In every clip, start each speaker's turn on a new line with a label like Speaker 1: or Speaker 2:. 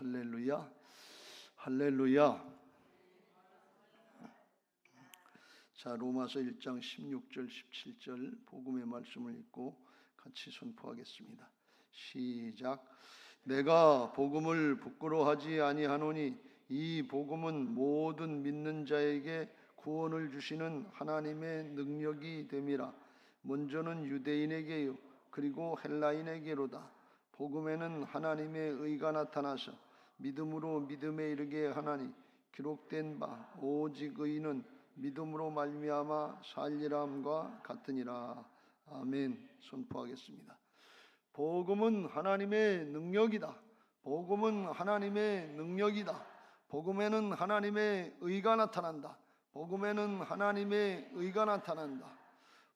Speaker 1: 할렐루야, 할렐루야. 자, 로마서 1장 16절 17절 복음의 말씀을 읽고 같이 선포하겠습니다. 시작. 내가 복음을 부끄러워하지 아니하노니 이 복음은 모든 믿는 자에게 구원을 주시는 하나님의 능력이 됨이라. 먼저는 유대인에게요 그리고 헬라인에게로다. 복음에는 하나님의 의가 나타나서 믿음으로 믿음에 이르게 하나니 기록된 바 오직 의인은 믿음으로 말미암아 살리라 함과 같으니라. 아멘. 선포하겠습니다. 복음은 하나님의 능력이다. 복음은 하나님의 능력이다. 복음에는 하나님의 의가 나타난다. 복음에는 하나님의 의가 나타난다.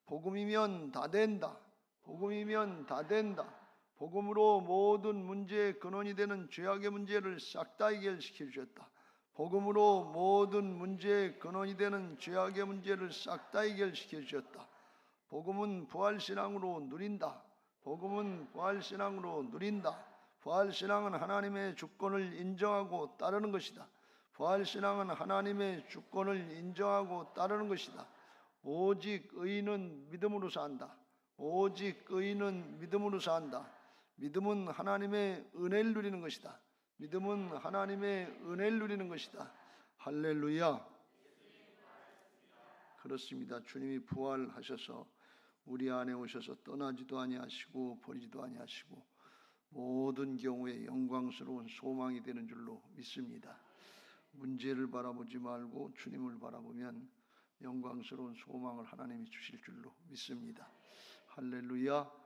Speaker 1: 복음이면 다 된다. 복음이면 다 된다. 복음으로 모든 문제의 근원이 되는 죄악의 문제를 싹 다 해결시켜 주셨다. 복음으로 모든 문제의 근원이 되는 죄악의 문제를 싹 다 해결시켜 주셨다. 복음은 부활신앙으로 누린다. 복음은 부활신앙으로 누린다. 부활신앙은 하나님의 주권을 인정하고 따르는 것이다. 부활신앙은 하나님의 주권을 인정하고 따르는 것이다. 오직 의인은 믿음으로 산다. 오직 의인은 믿음으로 산다. 믿음은 하나님의 은혜를 누리는 것이다. 믿음은 하나님의 은혜를 누리는 것이다. 할렐루야. 그렇습니다. 주님이 부활하셔서 우리 안에 오셔서 떠나지도 아니하시고 버리지도 아니하시고 모든 경우에 영광스러운 소망이 되는 줄로 믿습니다. 문제를 바라보지 말고 주님을 바라보면 영광스러운 소망을 하나님이 주실 줄로 믿습니다. 할렐루야.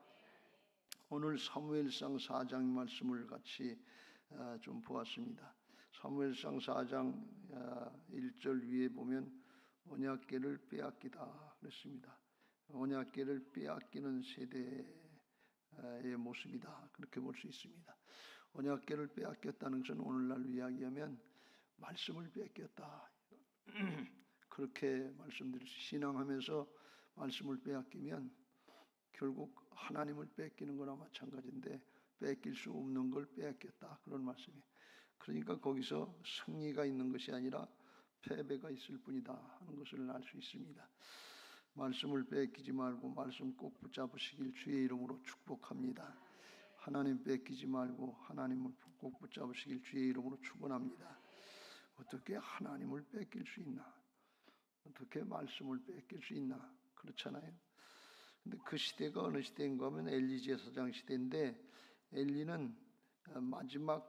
Speaker 1: 오늘 사무엘상 4장 말씀을 같이 좀 보았습니다. 사무엘상 4장 1절 위에 보면 언약궤를 빼앗기다 그랬습니다. 언약궤를 빼앗기는 세대의 모습이다, 그렇게 볼 수 있습니다. 언약궤를 빼앗겼다는 것은 오늘날로 이야기하면 말씀을 뺏겼다, 그렇게 말씀드릴 수. 신앙하면서 말씀을 빼앗기면 결국 하나님을 뺏기는 거나 마찬가지인데 뺏길 수 없는 걸 빼앗겼다, 그런 말씀이에요. 그러니까 거기서 승리가 있는 것이 아니라 패배가 있을 뿐이다 하는 것을 알 수 있습니다. 말씀을 뺏기지 말고 말씀 꼭 붙잡으시길 주의 이름으로 축복합니다. 하나님 뺏기지 말고 하나님을 꼭 붙잡으시길 주의 이름으로 축원합니다. 어떻게 하나님을 뺏길 수 있나? 어떻게 말씀을 뺏길 수 있나? 그렇잖아요. 근데 그 시대가 어느 시대인가 하면 엘리 제사장 시대인데, 엘리는 마지막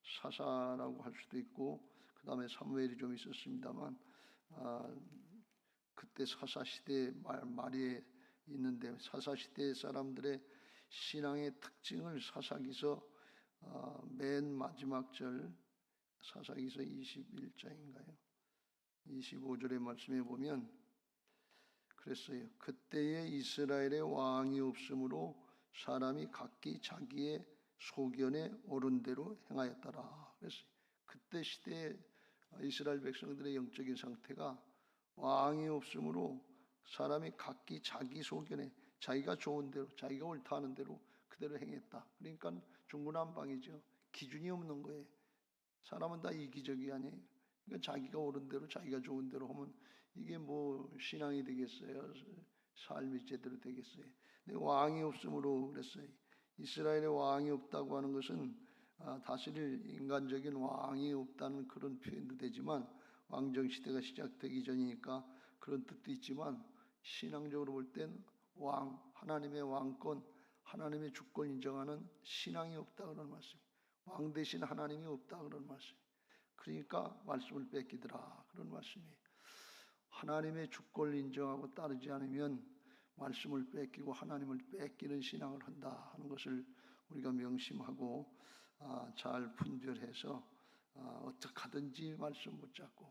Speaker 1: 사사라고 할 수도 있고 그 다음에 사무엘이 좀 있었습니다만, 그때 사사시대 말이 있는데, 사사시대 사람들의 신앙의 특징을 사사기서 맨 마지막 절, 사사기서 21장인가요? 25절의 말씀에 보면 그랬어요. 그때에 이스라엘의 왕이 없으므로 사람이 각기 자기의 소견에 옳은 대로 행하였더라 그랬어요. 그때 시대에 이스라엘 백성들의 영적인 상태가 왕이 없으므로 사람이 각기 자기 소견에 자기가 좋은 대로, 자기가 옳다 하는 대로 그대로 행했다. 그러니까 중구난방이죠. 기준이 없는 거예요. 사람은 다 이기적이 아니에요. 그러니까 자기가 옳은 대로, 자기가 좋은 대로 하면 이게 뭐 신앙이 되겠어요? 삶이 제대로 되겠어요? 근데 왕이 없으므로 그랬어요. 이스라엘에 왕이 없다고 하는 것은 다스릴 인간적인 왕이 없다는 그런 표현도 되지만, 왕정 시대가 시작되기 전이니까 그런 뜻도 있지만, 신앙적으로 볼 땐 왕, 하나님의 왕권, 하나님의 주권 인정하는 신앙이 없다 그런 말씀이에요. 왕 대신 하나님이 없다 그런 말씀이에요. 그러니까 말씀을 뺏기더라 그런 말씀이에요. 하나님의 주권을 인정하고 따르지 않으면 말씀을 뺏기고 하나님을 뺏기는 신앙을 한다 하는 것을 우리가 명심하고 잘 분별해서 어떻게 하든지 말씀 붙잡고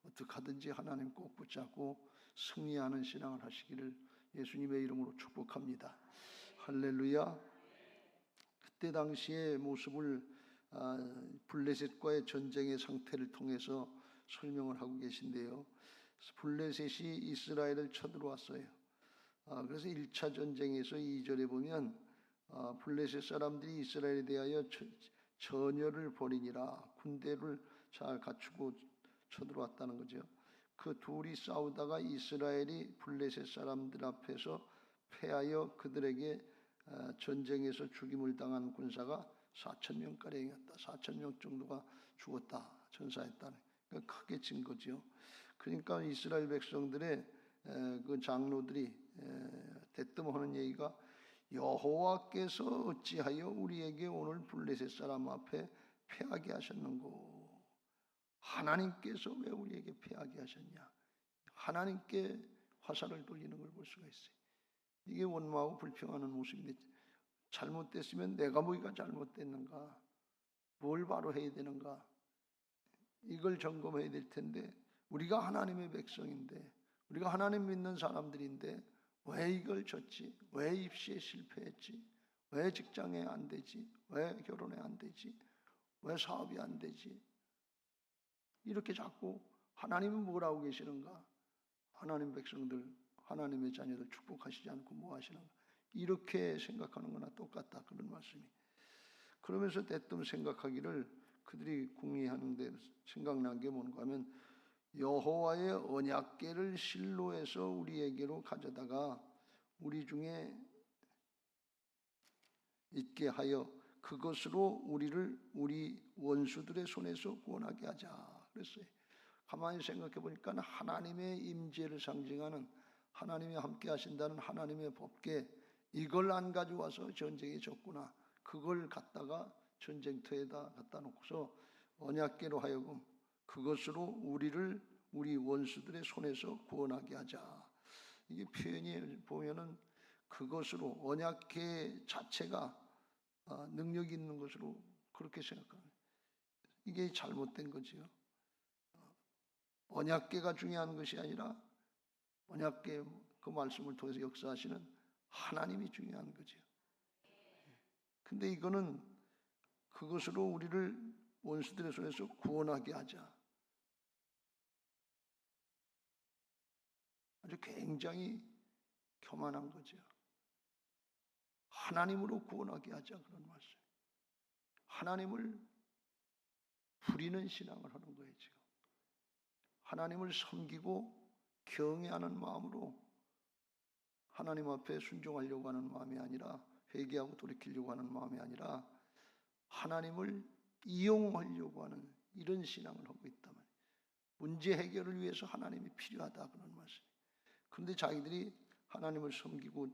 Speaker 1: 어떻게 하든지 하나님 꼭 붙잡고 승리하는 신앙을 하시기를 예수님의 이름으로 축복합니다. 할렐루야. 그때 당시의 모습을 블레셋과의 전쟁의 상태를 통해서 설명을 하고 계신데요. 블레셋이 이스라엘을 쳐들어왔어요. 그래서 1차 전쟁에서 2절에 보면 블레셋 사람들이 이스라엘에 대하여 전열을 벌이니라. 군대를 잘 갖추고 쳐들어왔다는 거죠. 그 둘이 싸우다가 이스라엘이 블레셋 사람들 앞에서 패하여 그들에게 전쟁에서 죽임을 당한 군사가 4,000명가량이었다. 4,000명 정도가 죽었다. 전사했다는. 그러니까 크게 진 거죠. 그러니까 이스라엘 백성들의 그 장로들이 대뜸하는 얘기가 여호와께서 어찌하여 우리에게 오늘 블레셋 사람 앞에 패하게 하셨는고? 하나님께서 왜 우리에게 패하게 하셨냐? 하나님께 화살을 돌리는 걸 볼 수가 있어요. 이게 원망하고 불평하는 모습인데, 잘못됐으면 내가 뭐가 잘못됐는가? 뭘 바로 해야 되는가? 이걸 점검해야 될 텐데, 우리가 하나님의 백성인데, 우리가 하나님 믿는 사람들인데 왜 이걸 졌지? 왜 입시에 실패했지? 왜 직장에 안 되지? 왜 결혼에 안 되지? 왜 사업이 안 되지? 이렇게 자꾸 하나님은 뭐라고 계시는가? 하나님 백성들, 하나님의 자녀들 축복하시지 않고 뭐 하시는가? 이렇게 생각하는 거나 똑같다. 그런 말씀이. 그러면서 대뜸 생각하기를, 그들이 궁리하는데 생각난 게 뭔가 하면, 여호와의 언약궤를 실로에서 우리에게로 가져다가 우리 중에 있게 하여 그것으로 우리를 우리 원수들의 손에서 구원하게 하자 그랬어요. 가만히 생각해 보니까 하나님의 임재를 상징하는, 하나님이 함께 하신다는 하나님의 법궤, 이걸 안 가져와서 전쟁에 졌구나. 그걸 갖다가 전쟁터에다 갖다 놓고서 언약궤로 하여금 그것으로 우리를 우리 원수들의 손에서 구원하게 하자. 이게 표현이 보면은 그것으로, 언약궤 자체가 능력 있는 것으로 그렇게 생각합니다. 이게 잘못된 거지요. 언약궤가 중요한 것이 아니라 언약궤 그 말씀을 통해서 역사하시는 하나님이 중요한 거지요. 근데 이거는 그것으로 우리를 원수들의 손에서 구원하게 하자. 아주 굉장히 교만한 거죠. 하나님으로 구원하게 하자, 그런 말씀. 하나님을 부리는 신앙을 하는 거예요, 지금. 하나님을 섬기고 경외하는 마음으로 하나님 앞에 순종하려고 하는 마음이 아니라, 회개하고 돌이키려고 하는 마음이 아니라 하나님을 이용하려고 하는 이런 신앙을 하고 있단 말이에요. 문제 해결을 위해서 하나님이 필요하다, 그런 말씀. 그런데 자기들이 하나님을 섬기고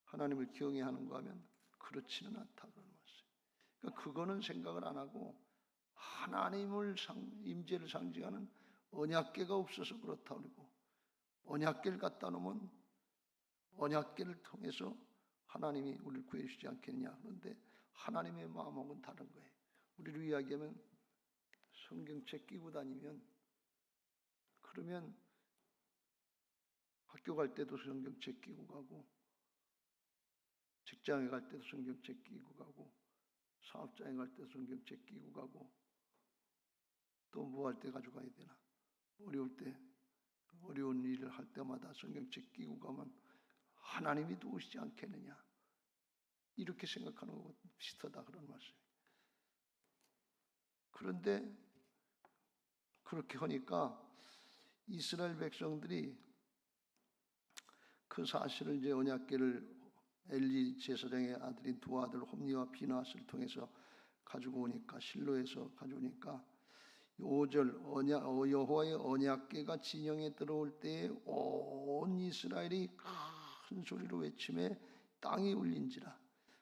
Speaker 1: 하나님을 경외하는가 하면 그렇지는 않다, 그런 말씀. 그러니까 그거는 생각을 안 하고 하나님을 임재를 상징하는 언약궤가 없어서 그렇다 그러고, 언약궤를 갖다 놓으면 언약궤를 통해서 하나님이 우리를 구해주지 않겠냐. 그런데 하나님의 마음하고는 다른 거예요. 우리로 이야기하면 성경책 끼고 다니면, 그러면 학교 갈 때도 성경책 끼고 가고, 직장에 갈 때도 성경책 끼고 가고, 사업장에 갈 때도 성경책 끼고 가고, 또 뭐 할 때 가져가야 되나? 어려울 때, 어려운 일을 할 때마다 성경책 끼고 가면 하나님이 도우시지 않겠느냐? 이렇게 생각하는 것과 비슷하다, 그런 말씀이에요. 그런데 그렇게 하니까 이스라엘 백성들이 그 사실을, 이제 언약궤를 엘리 제사장의 아들인 두 아들 홈니와 비나스를 통해서 가지고 오니까, 실로에서 가져오니까 5절, 여호와의 언약궤가 진영에 들어올 때에 온 이스라엘이 큰 소리로 외치매 땅이 울린지라.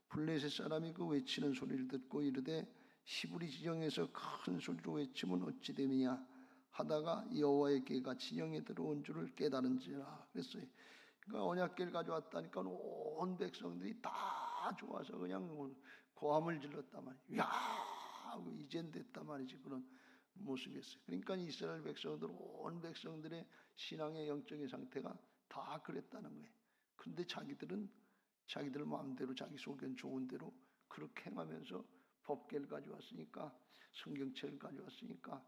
Speaker 1: 블레셋 사람이 그 외치는 소리를 듣고 이르되 히브리 진영에서 큰 소리로 외치면 어찌 됨이냐 하다가 여호와의 궤가 진영에 들어온 줄을 깨달은지라 그랬어요. 그러니까 언약궤를 가져왔다니까 온 백성들이 다 좋아서 그냥 고함을 질렀단 말이에요. 야, 이젠 됐단 말이지, 그런 모습이었어요. 그러니까 이스라엘 백성들, 온 백성들의 신앙의 영적인 상태가 다 그랬다는 거예요. 그런데 자기들은 자기들 마음대로, 자기 속엔 좋은 대로 그렇게 행하면서 법궤를 가져왔으니까, 성경책을 가져왔으니까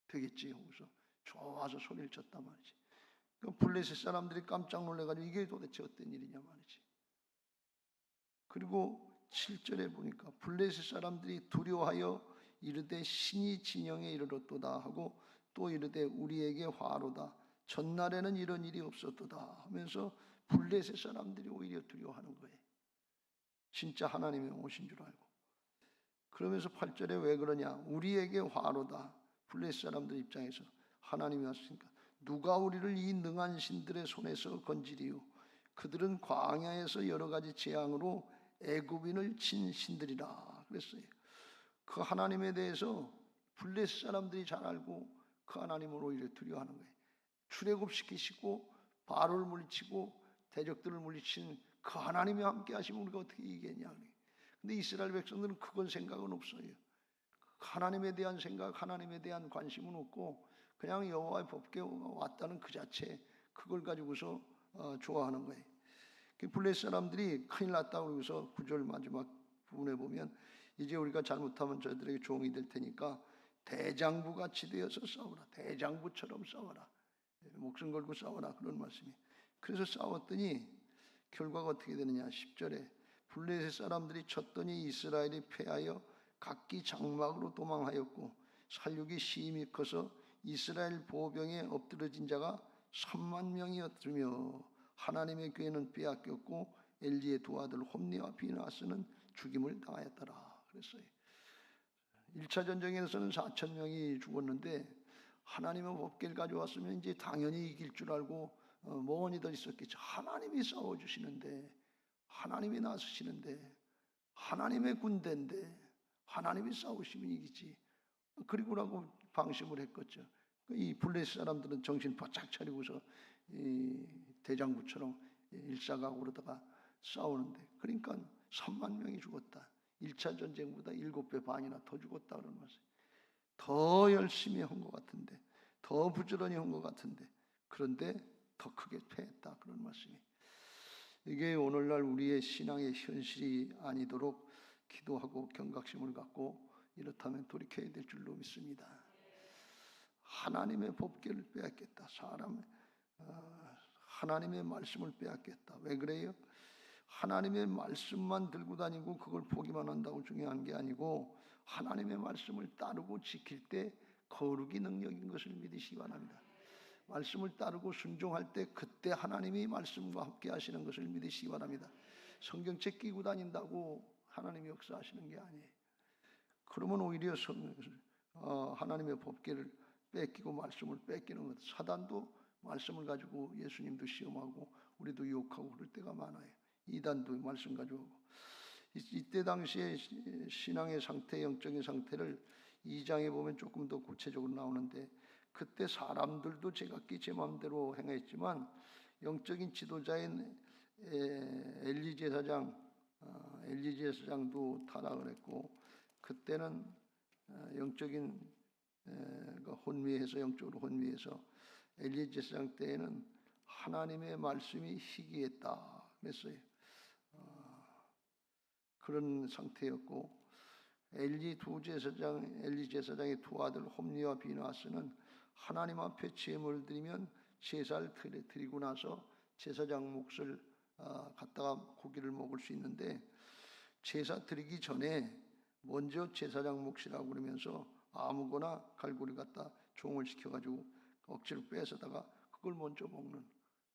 Speaker 1: 되겠지 하고서 좋아서 소리를 쳤단 말이지. 그 블레셋 사람들이 깜짝 놀래가지고 이게 도대체 어떤 일이냐 말이지. 그리고 7절에 보니까 블레셋 사람들이 두려워하여 이르되 신이 진영에 이르렀도다 하고 또 이르되 우리에게 화로다 전날에는 이런 일이 없었도다 하면서 블레셋 사람들이 오히려 두려워하는 거예요. 진짜 하나님의 오신 줄 알고. 그러면서 8절에 왜 그러냐, 우리에게 화로다. 블레셋 사람들 입장에서 하나님이 왔으니까 누가 우리를 이 능한 신들의 손에서 건지리요. 그들은 광야에서 여러 가지 재앙으로 애굽인을 친 신들이라 그랬어요. 그 하나님에 대해서 블레셋 사람들이 잘 알고 그 하나님을 오히려 두려워하는 거예요. 출애굽시키시고 바로를 물리치고 대적들을 물리치는 그 하나님이 함께 하시면 우리가 어떻게 이기겠냐. 근데 이스라엘 백성들은 그건 생각은 없어요. 하나님에 대한 생각, 하나님에 대한 관심은 없고 그냥 여호와의 법궤 왔다는 그 자체, 그걸 가지고서 좋아하는 거예요. 블레셋 사람들이 큰일 났다고 그러고서 9절 마지막 부분에 보면 이제 우리가 잘못하면 저희들에게 종이 될 테니까 대장부같이 되어서 싸우라. 대장부처럼 싸워라. 목숨 걸고 싸워라. 그런 말씀이. 그래서 싸웠더니 결과가 어떻게 되느냐. 10절에 블레셋 사람들이 쳤더니 이스라엘이 패하여 각기 장막으로 도망하였고 살육이 심히 커서 이스라엘 보병에 엎드러진 자가 3만 명이었으며 하나님의 교회는 빼앗겼고 엘리의 두 아들 홈니와 비나스는 죽임을 당하였더라 그랬어요. 1차 전쟁에서는 4천 명이 죽었는데 하나님의 법궤를 가져왔으면 이제 당연히 이길 줄 알고 멍하니 더 있었겠죠. 하나님이 싸워주시는데, 하나님이 나서시는데, 하나님의 군대인데 하나님이 싸우시면 이기지. 그리고라고 방심을 했겠죠. 이 블레셋 사람들은 정신 바짝 차리고서 이 대장부처럼 일사가고 그러다가 싸우는데, 그러니까 3만 명이 죽었다. 1차 전쟁보다 7배 반이나 더 죽었다 그런 말씀. 더 열심히 한 것 같은데, 더 부지런히 한 것 같은데, 그런데 더 크게 패했다 그런 말씀이. 이게 오늘날 우리의 신앙의 현실이 아니도록 기도하고 경각심을 갖고 이렇다면 돌이켜야 될 줄로 믿습니다. 하나님의 법궤를 빼앗겠다. 하나님의 말씀을 빼앗겠다. 왜 그래요? 하나님의 말씀만 들고 다니고 그걸 보기만 한다고 중요한 게 아니고 하나님의 말씀을 따르고 지킬 때 거룩이 능력인 것을 믿으시기 바랍니다. 말씀을 따르고 순종할 때 그때 하나님이 말씀과 함께 하시는 것을 믿으시기 바랍니다. 성경책 끼고 다닌다고 하나님이 역사하시는 게 아니에요. 그러면 오히려 하나님의 법궤를 뺏기고 말씀을 뺏기는 것. 사단도 말씀을 가지고 예수님도 시험하고 우리도 유혹하고 그럴 때가 많아요. 이단도 말씀 가지고 하고. 이때 당시에 신앙의 상태, 영적인 상태를 2장에 보면 조금 더 구체적으로 나오는데, 그때 사람들도 제각기 제 마음대로 행했지만 영적인 지도자인 엘리 제사장도 타락을 했고, 그때는 영적인 혼미해서, 영적으로 혼미해서 엘리 제사장 때에는 하나님의 말씀이 희귀했다 그랬어요. 그런 상태였고, 엘리 제사장의 두 아들 홈니와 비나스는 하나님 앞에 제물을 드리면 제사를 드리고 나서 제사장 몫을 갖다가 고기를 먹을 수 있는데, 제사 드리기 전에 먼저 제사장 몫이라고 그러면서 아무거나 갈고리 갖다 종을 시켜가지고 억지로 뺏어다가 그걸 먼저 먹는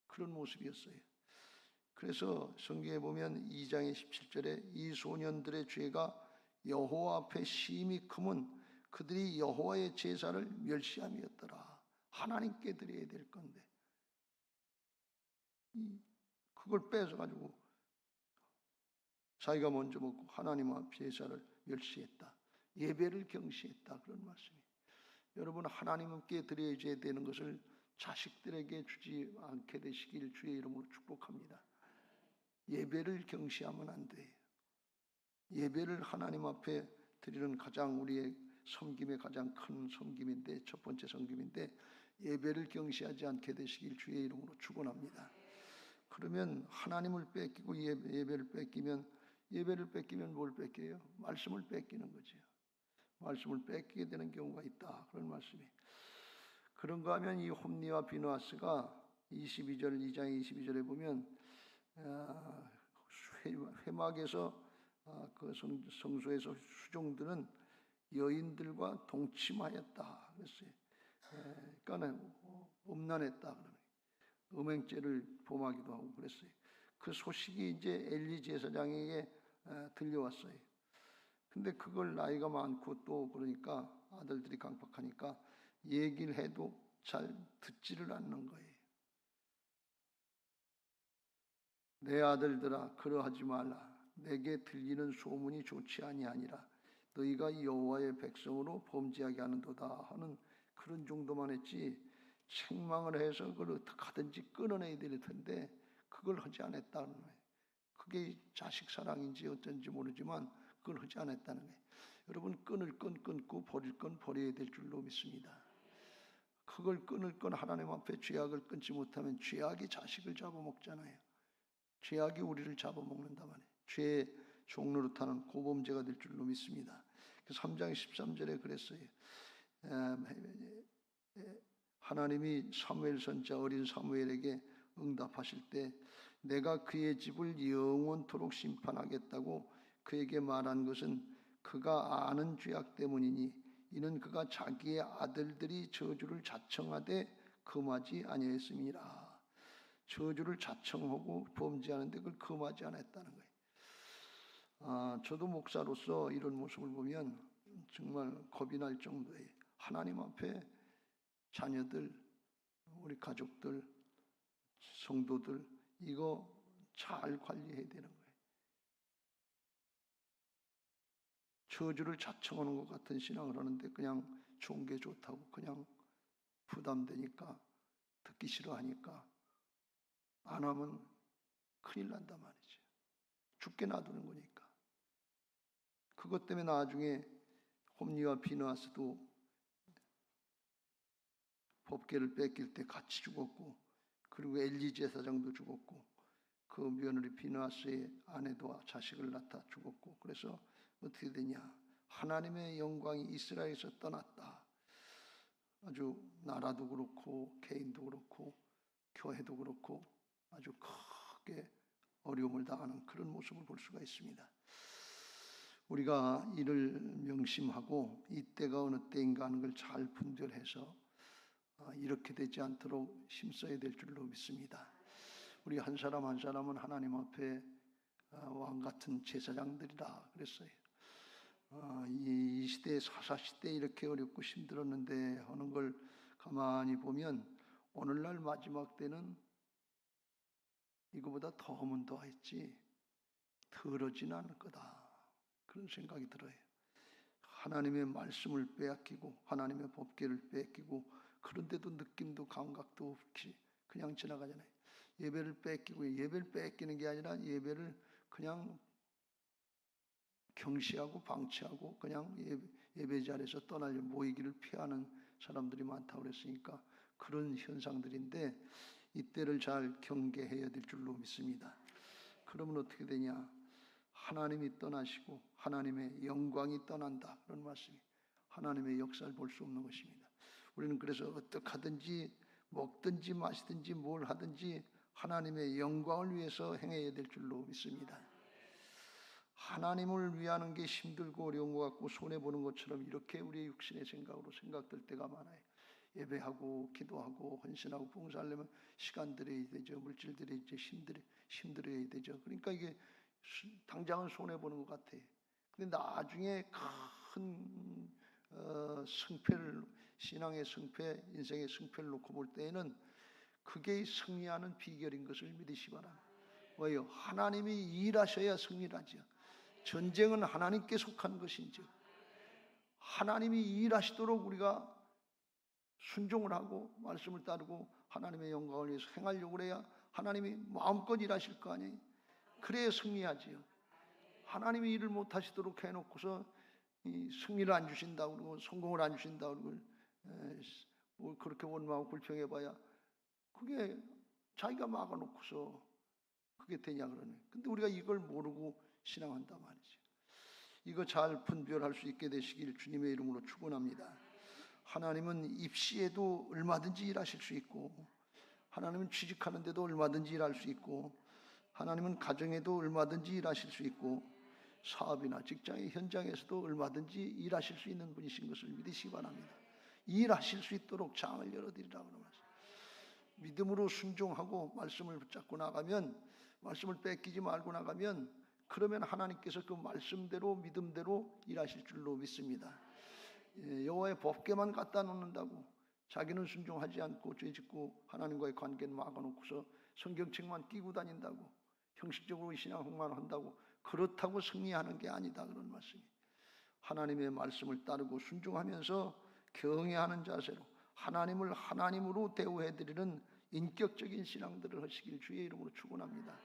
Speaker 1: 그런 모습이었어요. 그래서 성경에 보면 2장의 17절에 이 소년들의 죄가 여호와 앞에 심히 크면 그들이 여호와의 제사를 멸시함이었더라. 하나님께 드려야 될 건데 그걸 뺏어가지고 자기가 먼저 먹고 하나님 앞 제사를 멸시했다. 예배를 경시했다. 그런 말씀이에요. 여러분, 하나님께 드려야 되는 것을 자식들에게 주지 않게 되시길 주의 이름으로 축복합니다. 예배를 경시하면 안 돼요. 예배를 하나님 앞에 드리는 가장 우리의 섬김의 가장 큰 섬김인데, 첫 번째 섬김인데, 예배를 경시하지 않게 되시길 주의 이름으로 축원합니다. 그러면 하나님을 뺏기고 예배를 뺏기면 뭘 뺏겨요? 말씀을 뺏기는 거죠. 말씀을 뺏기게 되는 경우가 있다. 그런 말씀이. 그런가 하면 이 홈니와 비누아스가 2장 22절에 보면 회막에서 그 성소에서 수종들은 여인들과 동침하였다 그랬어요. 그러니까 음란했다 그러면 음행죄를 범하기도 하고 그랬어요. 그 소식이 이제 엘리 제사장에게 들려왔어요. 근데 그걸 나이가 많고 또 그러니까 아들들이 강팍하니까 얘기를 해도 잘 듣지를 않는 거예요. 내 아들들아 그러하지 말라. 내게 들리는 소문이 좋지 아니하니라. 너희가 여호와의 백성으로 범죄하게 하는도다 하는 그런 정도만 했지 책망을 해서 그걸 어떻게 하든지 끊어내야 될 텐데 그걸 하지 않았다는 거예요. 그게 자식 사랑인지 어쩐지 모르지만 그걸 하지 않았다는 거예요. 여러분 끊을 건 끊고 버릴 건 버려야 될 줄로 믿습니다. 그걸 끊을 건 하나님 앞에 죄악을 끊지 못하면 죄악이 자식을 잡아먹잖아요. 죄악이 우리를 잡아먹는다 말이에요. 죄의 종로로 타는 고범죄가 될 줄로 믿습니다. 3장 13절에 그랬어요. 하나님이 사무엘 선지자 어린 사무엘에게 응답하실 때 내가 그의 집을 영원토록 심판하겠다고 그에게 말한 것은 그가 아는 죄악 때문이니 이는 그가 자기의 아들들이 저주를 자청하되 금하지 아니하였음이라. 저주를 자청하고 범죄하는데 그걸 금하지 않았다는 거예요. 저도 목사로서 이런 모습을 보면 정말 겁이 날 정도의 하나님 앞에 자녀들, 우리 가족들, 성도들 이거 잘 관리해야 되는 거예요. 저주를 자청하는 것 같은 신앙을 하는데 그냥 좋은 게 좋다고 그냥 부담되니까 듣기 싫어하니까 안 하면 큰일 난단 말이죠. 죽게 놔두는 거니까. 그것 때문에 나중에 홈리와 비느하스도 법궤를 뺏길 때 같이 죽었고 그리고 엘리 제사장도 죽었고 그 며느리 비느하스의 아내도 자식을 낳다 죽었고 그래서 어떻게 되냐. 하나님의 영광이 이스라엘에서 떠났다. 아주 나라도 그렇고 개인도 그렇고 교회도 그렇고 아주 크게 어려움을 당하는 그런 모습을 볼 수가 있습니다. 우리가 이를 명심하고 이때가 어느 때인가 하는 걸 잘 분별해서 이렇게 되지 않도록 힘써야 될 줄로 믿습니다. 우리 한 사람 한 사람은 하나님 앞에 왕같은 제사장들이다 그랬어요. 이 시대에 사사시대에 이렇게 어렵고 힘들었는데 하는 걸 가만히 보면 오늘날 마지막 때는 이거보다 더하면 더했지 더러지는 않을 거다 그런 생각이 들어요. 하나님의 말씀을 빼앗기고 하나님의 법궤를 빼앗기고 그런데도 느낌도 감각도 없이 그냥 지나가잖아요. 예배를 뺏기고 예배를 뺏기는 게 아니라 예배를 그냥 경시하고 방치하고 그냥 예배 자리에서 떠나려 모이기를 피하는 사람들이 많다고 그랬으니까 그런 현상들인데 이때를 잘 경계해야 될 줄로 믿습니다. 그러면 어떻게 되냐? 하나님이 떠나시고 하나님의 영광이 떠난다 그런 말씀이 하나님의 역사를 볼 수 없는 것입니다. 우리는 그래서 어떻게 하든지 먹든지 마시든지 뭘 하든지 하나님의 영광을 위해서 행해야 될 줄로 믿습니다. 하나님을 위하는 게 힘들고 어려운 것 같고 손해보는 것처럼 이렇게 우리의 육신의 생각으로 생각될 때가 많아요. 예배하고 기도하고 헌신하고 봉사하려면 시간 들여야 되죠. 물질 들여야 되죠. 힘들어야 되죠. 그러니까 이게 당장은 손해보는 것 같아요. 근데 나중에 큰 승패를 신앙의 승패, 인생의 승패를 놓고 볼 때에는 그게 승리하는 비결인 것을 믿으시 바랍니다. 왜요? 하나님이 일하셔야 승리하죠. 전쟁은 하나님께 속한 것인지 하나님이 일하시도록 우리가 순종을 하고 말씀을 따르고 하나님의 영광을 위해서 행하려고 해야 하나님이 마음껏 일하실 거 아니에요. 그래야 승리하지요. 하나님이 일을 못하시도록 해놓고서 이 승리를 안 주신다고 그러고 성공을 안 주신다고 그러고 뭐 그렇게 원망하고 불평해봐야 그게 자기가 막아놓고서 그게 되냐 그러네. 근데 우리가 이걸 모르고 신앙한단 말이죠. 이거 잘 분별할 수 있게 되시길 주님의 이름으로 축원합니다. 하나님은 입시에도 얼마든지 일하실 수 있고 하나님은 취직하는 데도 얼마든지 일할 수 있고 하나님은 가정에도 얼마든지 일하실 수 있고 사업이나 직장의 현장에서도 얼마든지 일하실 수 있는 분이신 것을 믿으시기 바랍니다. 일하실 수 있도록 장을 열어드리라고 말씀. 믿음으로 순종하고 말씀을 붙잡고 나가면, 말씀을 뺏기지 말고 나가면, 그러면 하나님께서 그 말씀대로 믿음대로 일하실 줄로 믿습니다. 여호와의 법궤만 갖다 놓는다고 자기는 순종하지 않고 죄짓고 하나님과의 관계는 막아놓고서 성경책만 끼고 다닌다고 형식적으로 신앙만 한다고 그렇다고 승리하는 게 아니다, 그런 말씀이. 하나님의 말씀을 따르고 순종하면서 경외하는 자세로 하나님을 하나님으로 대우해드리는 인격적인 신앙들을 하시길 주의 이름으로 축원합니다.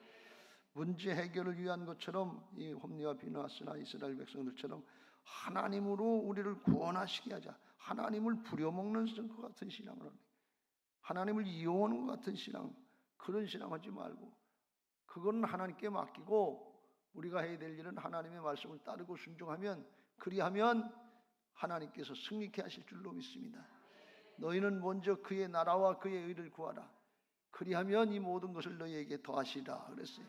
Speaker 1: 문제 해결을 위한 것처럼 이 홈리와 비느하스나 이스라엘 백성들처럼 하나님으로 우리를 구원하시게 하자, 하나님을 부려먹는 것 같은 신앙을 하는, 하나님을 이용하는 것 같은 신앙, 그런 신앙하지 말고 그건 하나님께 맡기고 우리가 해야 될 일은 하나님의 말씀을 따르고 순종하면, 그리하면 하나님께서 승리케 하실 줄로 믿습니다. 너희는 먼저 그의 나라와 그의 의를 구하라. 그리하면 이 모든 것을 너희에게 더하시리라 그랬어요.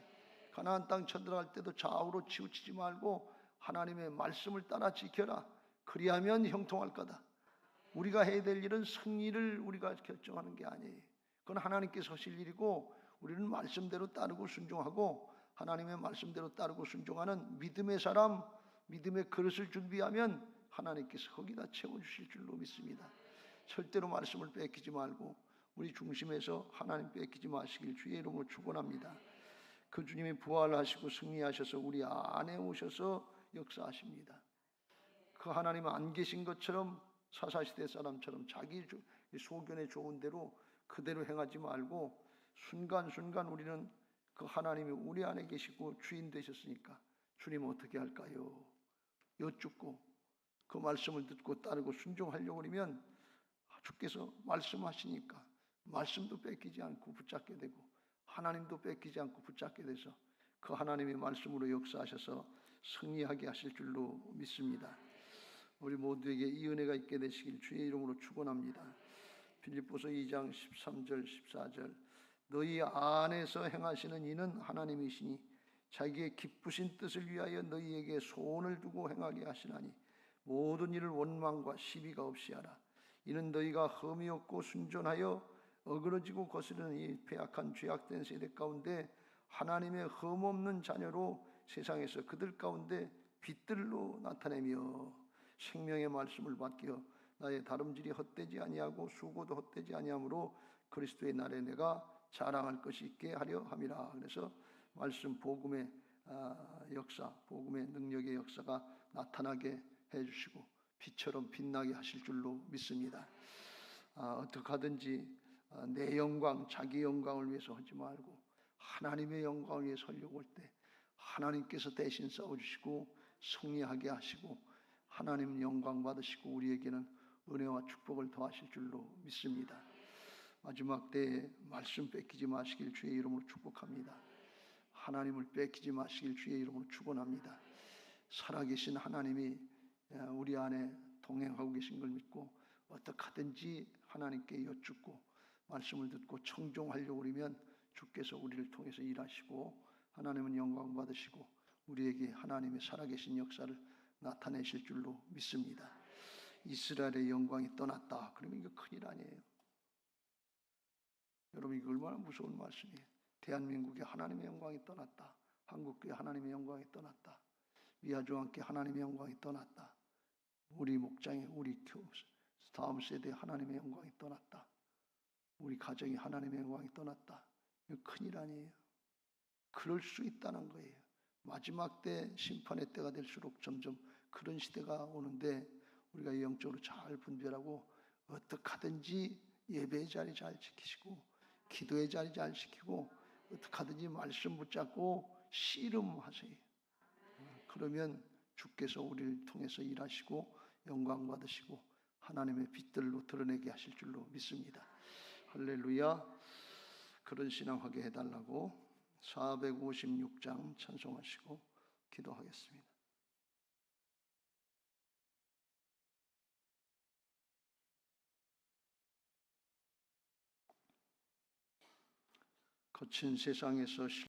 Speaker 1: 가나안 땅 쳐들어갈 때도 좌우로 치우치지 말고 하나님의 말씀을 따라 지켜라. 그리하면 형통할 거다. 우리가 해야 될 일은 승리를 우리가 결정하는 게 아니에요. 그건 하나님께서 하실 일이고, 우리는 말씀대로 따르고 순종하고 하나님의 말씀대로 따르고 순종하는 믿음의 사람, 믿음의 그릇을 준비하면 하나님께서 거기다 채워주실 줄로 믿습니다. 절대로 말씀을 뺏기지 말고 우리 중심에서 하나님 뺏기지 마시길 주의 이름으로 축원합니다. 그 주님이 부활하시고 승리하셔서 우리 안에 오셔서 역사하십니다. 그 하나님 안 계신 것처럼 사사시대 사람처럼 자기 소견에 좋은 대로 그대로 행하지 말고 순간순간 우리는 그 하나님이 우리 안에 계시고 주인 되셨으니까 주님 어떻게 할까요? 여쭙고 그 말씀을 듣고 따르고 순종하려고 하면 주께서 말씀하시니까 말씀도 뺏기지 않고 붙잡게 되고 하나님도 뺏기지 않고 붙잡게 돼서 그 하나님의 말씀으로 역사하셔서 승리하게 하실 줄로 믿습니다. 우리 모두에게 이 은혜가 있게 되시길 주의 이름으로 축원합니다. 빌립보서 2장 13절 14절 너희 안에서 행하시는 이는 하나님이시니 자기의 기쁘신 뜻을 위하여 너희에게 소원을 두고 행하게 하시나니 모든 일을 원망과 시비가 없이 하라. 이는 너희가 흠이 없고 순전하여 어그러지고 거스르는 이 패악한 죄악된 세대 가운데 하나님의 흠없는 자녀로 세상에서 그들 가운데 빛들로 나타내며 생명의 말씀을 받겨 나의 다름질이 헛되지 아니하고 수고도 헛되지 아니하므로 그리스도의 날에 내가 자랑할 것이 있게 하려 함이라. 그래서 말씀 복음의 역사, 복음의 능력의 역사가 나타나게 해주시고 빛처럼 빛나게 하실 줄로 믿습니다. 어떻게 하든지 내 영광, 자기 영광을 위해서 하지 말고 하나님의 영광을 위해서 하려고 할 때 하나님께서 대신 싸워주시고 승리하게 하시고 하나님 영광 받으시고 우리에게는 은혜와 축복을 더하실 줄로 믿습니다. 마지막 때에 말씀 뺏기지 마시길 주의 이름으로 축복합니다. 하나님을 뺏기지 마시길 주의 이름으로 축원합니다. 살아계신 하나님이 우리 안에 동행하고 계신 걸 믿고 어떻게 하든지 하나님께 여쭙고 말씀을 듣고 청종하려고 그러면 주께서 우리를 통해서 일하시고 하나님은 영광 받으시고 우리에게 하나님의 살아계신 역사를 나타내실 줄로 믿습니다. 이스라엘의 영광이 떠났다. 그러면 이거 큰일 아니에요. 여러분 이거 얼마나 무서운 말씀이에요. 대한민국의 하나님의 영광이 떠났다. 한국교회 하나님의 영광이 떠났다. 미아조항께 하나님의 영광이 떠났다. 우리 목장에 우리 다음 세대에 하나님의 영광이 떠났다. 우리 가정이 하나님의 영광이 떠났다. 이거 큰일 아니에요. 그럴 수 있다는 거예요. 마지막 때 심판의 때가 될수록 점점 그런 시대가 오는데 우리가 영적으로 잘 분별하고 어떻게 하든지 예배의 자리 잘 지키시고 기도의 자리 잘 지키고 어떻게 하든지 말씀 붙잡고 씨름하세요. 그러면 주께서 우리를 통해서 일하시고 영광 받으시고 하나님의 빛들로 드러내게 하실 줄로 믿습니다. 할렐루야. 그런 신앙하게 해달라고 456장 찬송하시고 기도하겠습니다. 거친 세상에서